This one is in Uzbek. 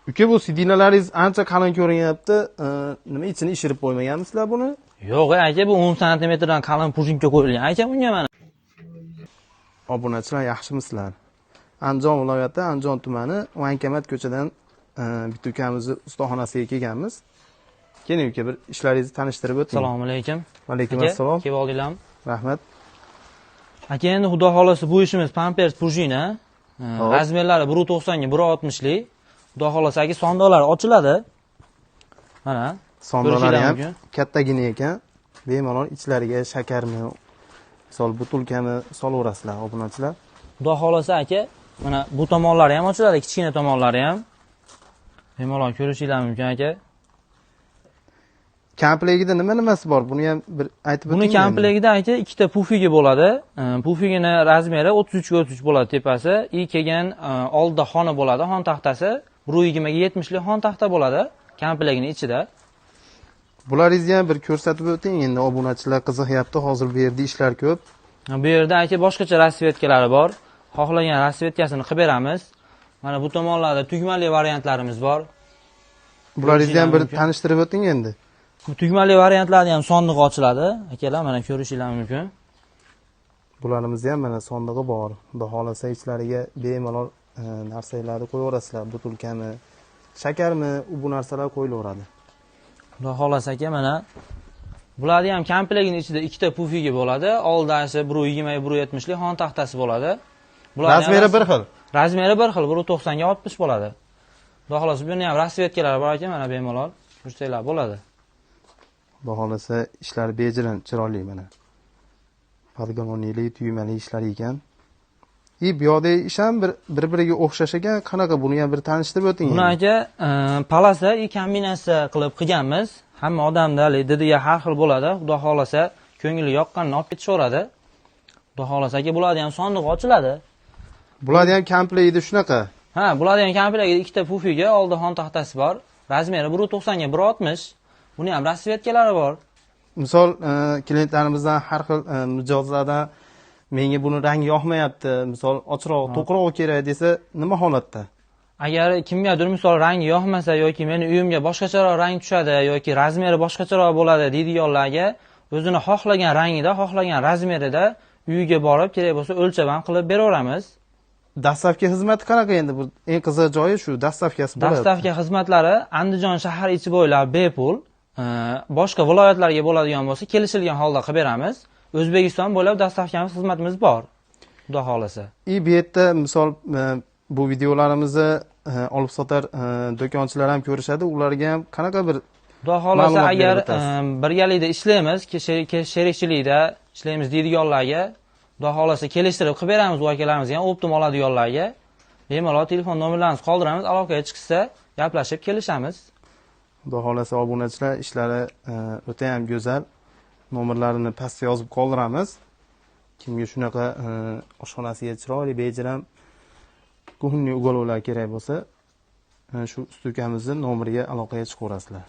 Uka, bu sidinalaringiz ancha qalin ko'rinyapti. Nima ichini ishirib qo'ymaganmisizlar buni? Yo'q, aka, bu 10 santimetrdan qalin prujinka qo'yilgan. Aka, bunga mana. Obunachilar, yaxshimisizlar? Andijon viloyati, Andijon tumani Vankamat ko'chadan bitta ukamizni ustaxonasiga kelganmiz. Keling uka, bir ishlaringizni tanishtirib o'ting. Assalomu alaykum. Va alaykum assalom. Kelib oldinglarmi? Rahmat. Aka, endi xudo xolasa bu ishimiz pampers prujina. Razmerlari 1.90 ga 1.60 lik. Xudo xolasa aka sondolar ochiladi. Mana. Sondolari ham kattagina ekan. Bemalol ichlariga shakarmi, misol butilkami solaverasizlar, obunachilar. Xudo xolasa aka, mana bu tomonlari ham ochiladi, kichkina tomonlari ham. Bemalol ko'rishingiz mumkin aka. Komplegida nimasi bor? Buni ham bir aytib o'ting. Buni komplegida aka ikkita pufigi bo'ladi. Pufigini razmeri 33 ga 33 bo'ladi tepasi. Kelgan oldida xona bo'ladi, xon taxtasi 120 ga 70 lik xon taxta bo'ladi komplegini ichida. Bularingizni ham bir ko'rsatib o'ting. Endi obunachilar qiziqyapti, hozir bu yerda ishlar ko'p. Bu yerda aka boshqacha rasvetkalari bor. Xohlagan rasvetkasini qilib beramiz. Mana bu tomonlarda tugmali variantlarimiz bor. Bularingizni ham bir tanishtirib o'ting endi. Bu tugmali variantlarni ham sondig'i ochiladi. Akalar, mana ko'rishingiz mumkin. Bularimizni ham mana sondig'i bor. Xudo xolasa ichlariga bemalol narsalarni qo'yaverasizlar, butilkami, shakarmi, bu narsalar qo'yilaveradi. Xudo xolasa aka, mana bularni ham komplektning ichida ikkita pufigi bo'ladi. Oldasi 120 170 lik xon taxtasi bo'ladi. Bularning razmeri bir xil. Razmeri bir xil, 1.90 ga 60 bo'ladi. Xudo xolasa buni ham rasvetkalar bor ekan, mana bemalol ko'rsanglar bo'ladi. Xudo xolasa ishlar bejirim, chiroyli mana. Podgononli, tugmali ishlar ekan. Bu yoqdagi ish ham bir-biriga o'xshash ekan. Qanaqa, buni ham bir tanishtirib o'ting. Buni aka palasa kombinatsiya qilib qilganmiz. Hamma odamda didiga har xil bo'ladi. Xudo xolasa ko'ngli yoqqanini olib ketishaveradi. Xudo xolasa aka bularni ham sondig'i ochiladi. Bularni ham komplegida shunaqa. Ha, bularni ham komplegida ikkita pufiga, oldida xon taxtasi bor. Razmeri 1.90 ga 1.60. Buni ham rasvetkalari bor. Misol klientlarimizdan har xil mijozlardan menga buni rangi yoqmayapti, misol ochroq, to'qroq kerak desa, nima holatda? Agar kimgadir misol rangi yoqmasa yoki meni uyimga boshqacharoq rang tushadi yoki razmeri boshqacharoq bo'ladi deydiganlarga o'zini xohlagan rangida, xohlagan razmerida uyiga borib, kerak bo'lsa o'lcham qilib beraveramiz. Dastlabki xizmati qanaqa endi? Bu eng qiziq joyi shu, dastlabkasi bo'ladi. Dastlabki xizmatlari Andijon shahar ichi bo'ylab bepul. Boshqa viloyatlarga bo'ladigan bo'lsa, kelishilgan holda qilib beramiz. O'zbekiston bo'ylab dastlabki xizmatimiz bor. Xudo xolasa. Bu yerda misol bu videolarimizni olib sotar do'konchilar ham ko'rishadi. Ularga ham qanaqa bir Xudo xolasa agar birgalikda ishlaymiz, sherikchilikda ishlaymiz deydiganlarga, xudo xolasa kelishtirib qilib beramiz u akalarimiz ham optim oladiganlarga. Bemalol telefon nomerlarimizni qoldiramiz, aloqaga chiqsa gaplashib kelishamiz. Xudo xolasa obunachilar ishlari o'ta ham go'zal. Nomerlarini pastga yozib qoldiramiz. Kimga shunaqa oshxonasiga chiroyli, bejirim, ko'ngilli ugolovlar kerak bo'lsa, shu ustukamizni nomeriga aloqaga chiqaverasizlar.